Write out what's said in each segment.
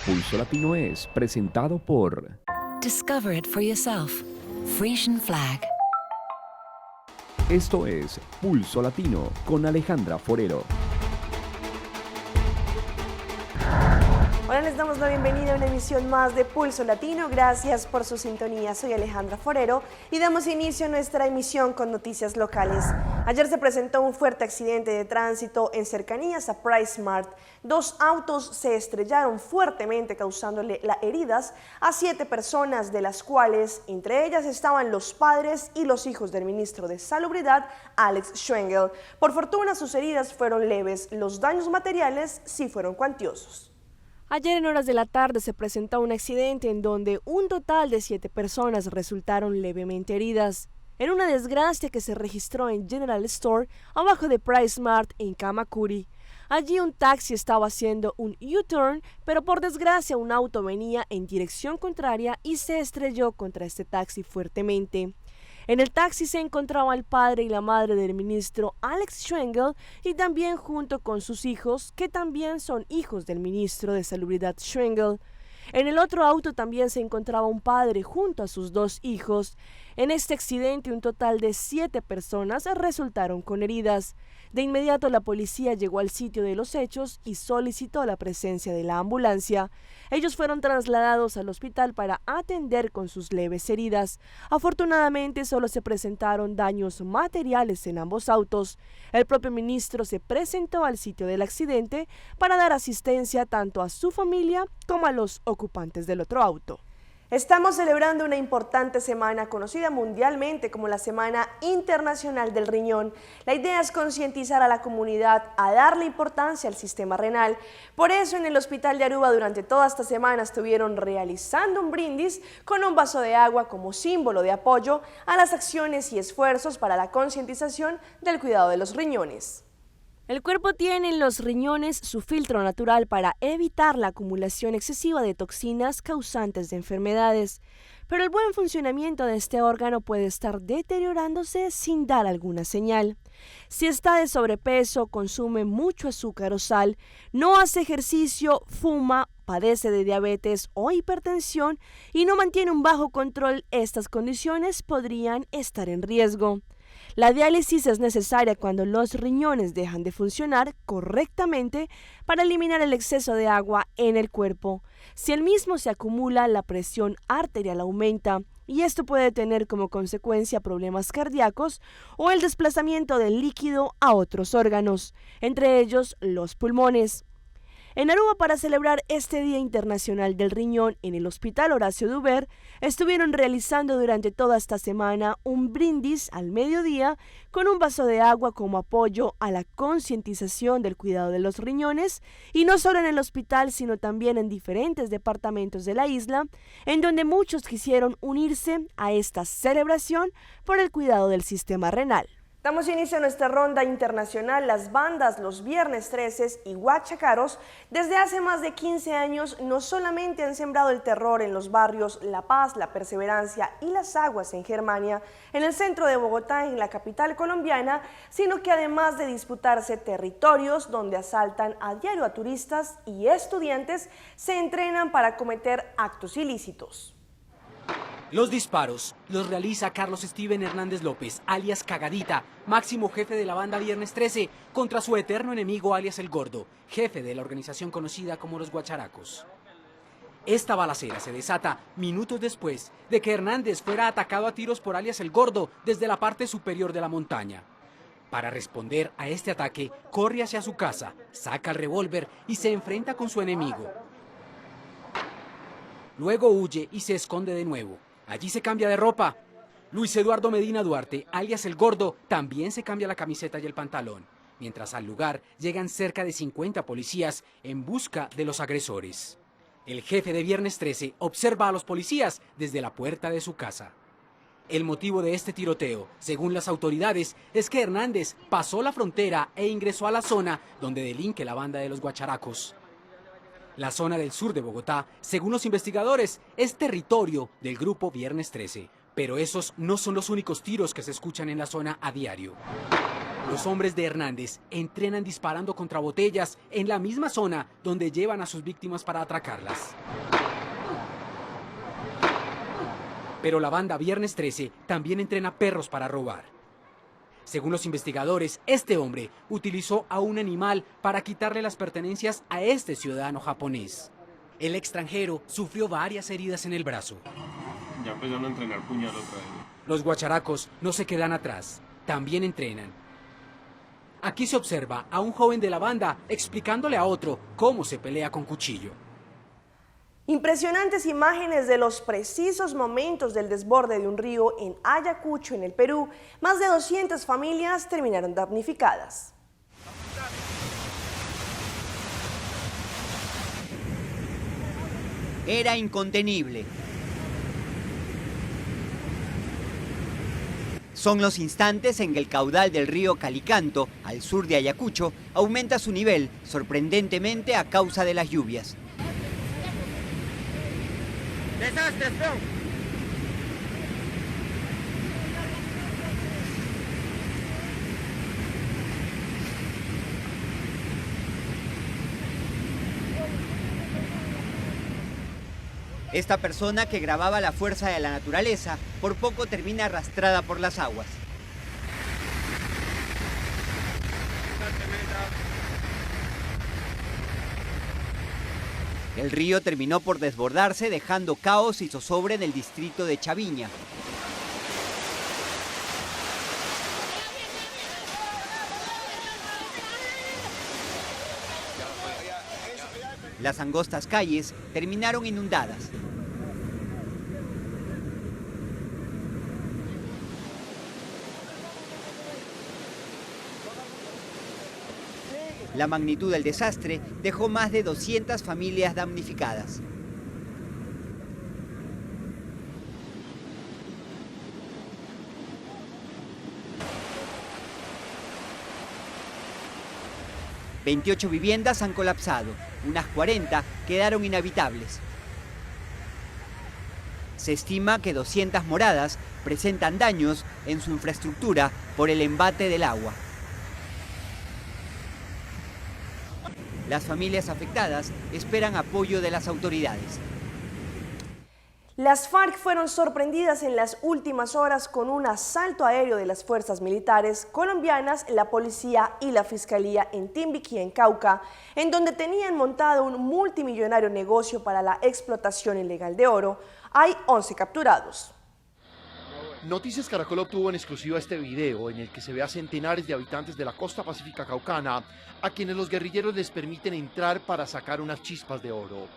Pulso Latino es presentado por Discover it for yourself. Frisian Flag. Esto es Pulso Latino con Alejandra Forero. Hola, les damos la bienvenida a una emisión más de Pulso Latino. Gracias por su sintonía. Soy Alejandra Forero y damos inicio a nuestra emisión con noticias locales. Ayer se presentó un fuerte accidente de tránsito en cercanías a PriceSmart. Dos autos se estrellaron fuertemente, causándole heridas a 7 personas, de las cuales entre ellas estaban los padres y los hijos del ministro de Salubridad, Alex Schwengel. Por fortuna, sus heridas fueron leves. Los daños materiales sí fueron cuantiosos. Ayer en horas de la tarde se presentó un accidente en donde un total de 7 personas resultaron levemente heridas. En una desgracia que se registró en General Store, abajo de PriceSmart en Kamakuri. Allí un taxi estaba haciendo un U-turn, pero por desgracia un auto venía en dirección contraria y se estrelló contra este taxi fuertemente. En el taxi se encontraba el padre y la madre del ministro Alex Schwengel y también junto con sus hijos, que también son hijos del ministro de Salubridad Schwengel. En el otro auto también se encontraba un padre junto a sus 2 hijos. En este accidente un total de 7 personas resultaron con heridas. De inmediato la policía llegó al sitio de los hechos y solicitó la presencia de la ambulancia. Ellos fueron trasladados al hospital para atender con sus leves heridas. Afortunadamente solo se presentaron daños materiales en ambos autos. El propio ministro se presentó al sitio del accidente para dar asistencia tanto a su familia como a los ocupantes del otro auto. Estamos celebrando una importante semana conocida mundialmente como la Semana Internacional del Riñón. La idea es concientizar a la comunidad a darle importancia al sistema renal. Por eso en el Hospital de Aruba durante toda esta semana estuvieron realizando un brindis con un vaso de agua como símbolo de apoyo a las acciones y esfuerzos para la concientización del cuidado de los riñones. El cuerpo tiene en los riñones su filtro natural para evitar la acumulación excesiva de toxinas causantes de enfermedades, pero el buen funcionamiento de este órgano puede estar deteriorándose sin dar alguna señal. Si está de sobrepeso, consume mucho azúcar o sal, no hace ejercicio, fuma, padece de diabetes o hipertensión y no mantiene un bajo control, estas condiciones podrían estar en riesgo. La diálisis es necesaria cuando los riñones dejan de funcionar correctamente para eliminar el exceso de agua en el cuerpo. Si el mismo se acumula, la presión arterial aumenta y esto puede tener como consecuencia problemas cardíacos o el desplazamiento del líquido a otros órganos, entre ellos los pulmones. En Aruba, para celebrar este Día Internacional del Riñón en el Hospital Horacio Duber, estuvieron realizando durante toda esta semana un brindis al mediodía con un vaso de agua como apoyo a la concientización del cuidado de los riñones, y no solo en el hospital, sino también en diferentes departamentos de la isla, en donde muchos quisieron unirse a esta celebración por el cuidado del sistema renal. Damos inicio a nuestra ronda internacional. Las bandas Los Viernes 13 y Guachacaros desde hace más de 15 años no solamente han sembrado el terror en los barrios La Paz, La Perseverancia y Las Aguas en Germania, en el centro de Bogotá, en la capital colombiana, sino que además de disputarse territorios donde asaltan a diario a turistas y estudiantes, se entrenan para cometer actos ilícitos. Los disparos los realiza Carlos Steven Hernández López, alias Cagadita, máximo jefe de la banda Viernes 13, contra su eterno enemigo alias El Gordo, jefe de la organización conocida como Los Guacharacos. Esta balacera se desata minutos después de que Hernández fuera atacado a tiros por alias El Gordo desde la parte superior de la montaña. Para responder a este ataque, corre hacia su casa, saca el revólver y se enfrenta con su enemigo. Luego huye y se esconde de nuevo. Allí se cambia de ropa. Luis Eduardo Medina Duarte, alias El Gordo, también se cambia la camiseta y el pantalón, mientras al lugar llegan cerca de 50 policías en busca de los agresores. El jefe de Viernes 13 observa a los policías desde la puerta de su casa. El motivo de este tiroteo, según las autoridades, es que Hernández pasó la frontera e ingresó a la zona donde delinque la banda de los Guacharacos. La zona del sur de Bogotá, según los investigadores, es territorio del grupo Viernes 13, pero esos no son los únicos tiros que se escuchan en la zona a diario. Los hombres de Hernández entrenan disparando contra botellas en la misma zona donde llevan a sus víctimas para atracarlas. Pero la banda Viernes 13 también entrena perros para robar. Según los investigadores, este hombre utilizó a un animal para quitarle las pertenencias a este ciudadano japonés. El extranjero sufrió varias heridas en el brazo. Ya empezaron a entrenar puñal otra vez. Los guacharacos no se quedan atrás, también entrenan. Aquí se observa a un joven de la banda explicándole a otro cómo se pelea con cuchillo. Impresionantes imágenes de los precisos momentos del desborde de un río en Ayacucho, en el Perú. Más de 200 familias terminaron damnificadas. Era incontenible. Son los instantes en que el caudal del río Calicanto, al sur de Ayacucho, aumenta su nivel sorprendentemente a causa de las lluvias. ¡Desastre, peón! Esta persona que grababa la fuerza de la naturaleza, por poco termina arrastrada por las aguas. El río terminó por desbordarse, dejando caos y zozobra en el distrito de Chaviña. Las angostas calles terminaron inundadas. La magnitud del desastre dejó más de 200 familias damnificadas. ...28 viviendas han colapsado, unas 40 quedaron inhabitables. Se estima que 200 moradas presentan daños en su infraestructura por el embate del agua. Las familias afectadas esperan apoyo de las autoridades. Las FARC fueron sorprendidas en las últimas horas con un asalto aéreo de las fuerzas militares colombianas, la policía y la fiscalía en Timbiquí, en Cauca, en donde tenían montado un multimillonario negocio para la explotación ilegal de oro. Hay 11 capturados. Noticias Caracol obtuvo en exclusiva este video en el que se ve a centenares de habitantes de la costa pacífica caucana a quienes los guerrilleros les permiten entrar para sacar unas chispas de oro.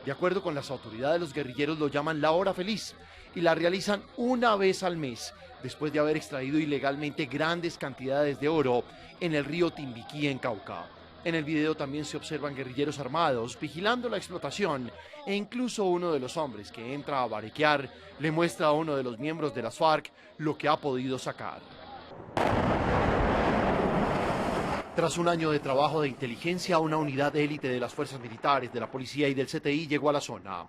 De acuerdo con las autoridades, los guerrilleros lo llaman la hora feliz y la realizan una vez al mes, después de haber extraído ilegalmente grandes cantidades de oro en el río Timbiquí, en Cauca. En el video también se observan guerrilleros armados vigilando la explotación e incluso uno de los hombres que entra a barequear le muestra a uno de los miembros de las FARC lo que ha podido sacar. Tras un año de trabajo de inteligencia, una unidad de élite de las fuerzas militares, de la policía y del CTI llegó a la zona.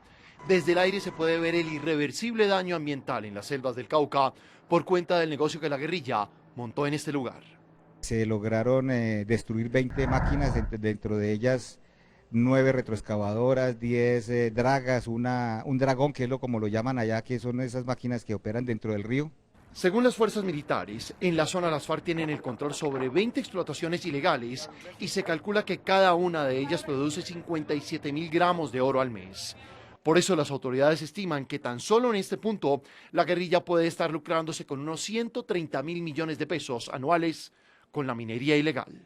Desde el aire se puede ver el irreversible daño ambiental en las selvas del Cauca por cuenta del negocio que la guerrilla montó en este lugar. Se lograron destruir 20 máquinas, dentro de ellas 9 retroexcavadoras, 10 dragas, un dragón, que es como lo llaman allá, que son esas máquinas que operan dentro del río. Según las fuerzas militares, en la zona las FARC tienen el control sobre 20 explotaciones ilegales y se calcula que cada una de ellas produce 57.000 gramos de oro al mes. Por eso las autoridades estiman que tan solo en este punto la guerrilla puede estar lucrándose con unos 130.000 millones de pesos anuales con la minería ilegal.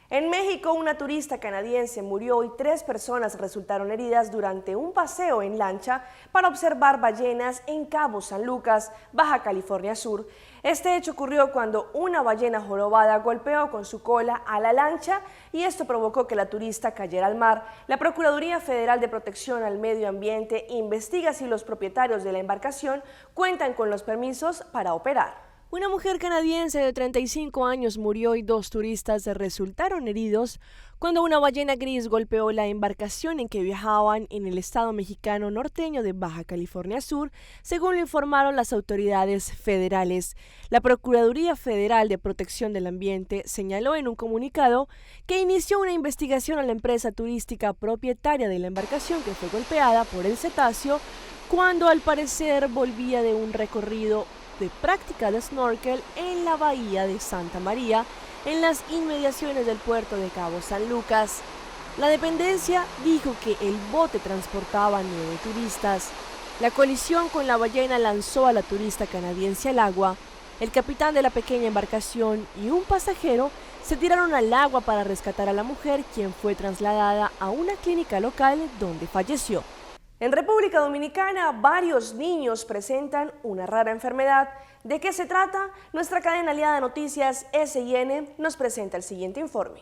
En México, una turista canadiense murió y 3 personas resultaron heridas durante un paseo en lancha para observar ballenas en Cabo San Lucas, Baja California Sur. Este hecho ocurrió cuando una ballena jorobada golpeó con su cola a la lancha y esto provocó que la turista cayera al mar. La Procuraduría Federal de Protección al Medio Ambiente investiga si los propietarios de la embarcación cuentan con los permisos para operar. Una mujer canadiense de 35 años murió y 2 turistas resultaron heridos cuando una ballena gris golpeó la embarcación en que viajaban en el estado mexicano norteño de Baja California Sur, según lo informaron las autoridades federales. La Procuraduría Federal de Protección del Ambiente señaló en un comunicado que inició una investigación a la empresa turística propietaria de la embarcación que fue golpeada por el cetáceo cuando al parecer volvía de un recorrido de práctica de snorkel en la bahía de Santa María, en las inmediaciones del puerto de Cabo San Lucas. La dependencia dijo que el bote transportaba 9 turistas. La colisión con la ballena lanzó a la turista canadiense al agua. El capitán de la pequeña embarcación y un pasajero se tiraron al agua para rescatar a la mujer, quien fue trasladada a una clínica local donde falleció. En República Dominicana, varios niños presentan una rara enfermedad. ¿De qué se trata? Nuestra cadena aliada de noticias SIN nos presenta el siguiente informe.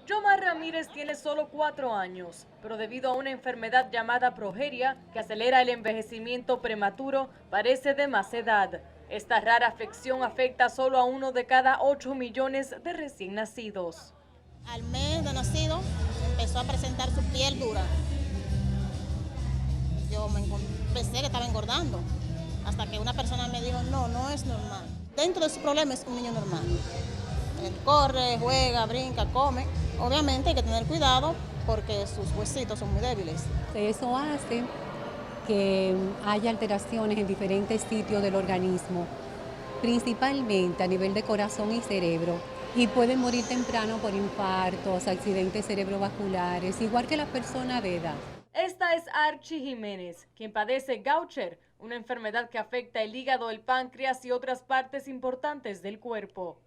Yomar Ramírez tiene solo 4 años, pero debido a una enfermedad llamada progeria que acelera el envejecimiento prematuro, parece de más edad. Esta rara afección afecta solo a 1 de cada 8 millones de recién nacidos. Al mes de nacido empezó a presentar su piel dura. Yo pensé que estaba engordando, hasta que una persona me dijo, no es normal. Dentro de su problema es un niño normal. Él corre, juega, brinca, come. Obviamente hay que tener cuidado porque sus huesitos son muy débiles. Eso hace que haya alteraciones en diferentes sitios del organismo, principalmente a nivel de corazón y cerebro. Y pueden morir temprano por infartos, accidentes cerebrovasculares, igual que la persona de edad. Esta es Archie Jiménez, quien padece Gaucher, una enfermedad que afecta el hígado, el páncreas y otras partes importantes del cuerpo.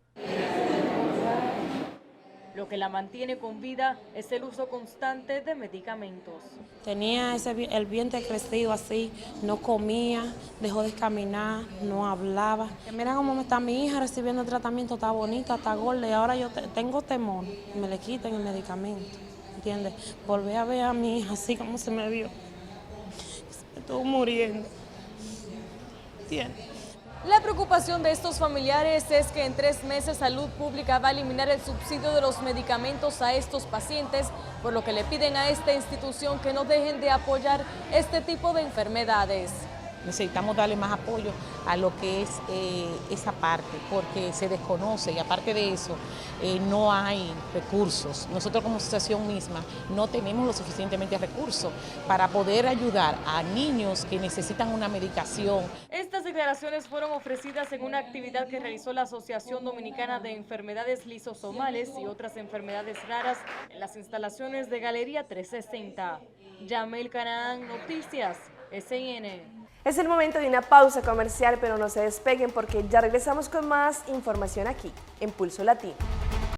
Lo que la mantiene con vida es el uso constante de medicamentos. Tenía el vientre crecido así, no comía, dejó de caminar, no hablaba. Mira cómo está mi hija recibiendo el tratamiento, está bonita, está gorda y ahora yo tengo temor, me le quiten el medicamento. ¿Entiendes? Volver a ver a mi hija así como se me vio. Se estuvo muriendo. ¿Entiendes? La preocupación de estos familiares es que en 3 meses Salud Pública va a eliminar el subsidio de los medicamentos a estos pacientes, por lo que le piden a esta institución que no dejen de apoyar este tipo de enfermedades. Necesitamos darle más apoyo a lo que es esa parte, porque se desconoce y aparte de eso no hay recursos. Nosotros como asociación misma no tenemos lo suficientemente recursos para poder ayudar a niños que necesitan una medicación. Estas declaraciones fueron ofrecidas en una actividad que realizó la Asociación Dominicana de Enfermedades Lisosomales y otras enfermedades raras en las instalaciones de Galería 360. Yamel Canaán, Noticias, SIN. Es el momento de una pausa comercial, pero no se despeguen porque ya regresamos con más información aquí en Pulso Latino.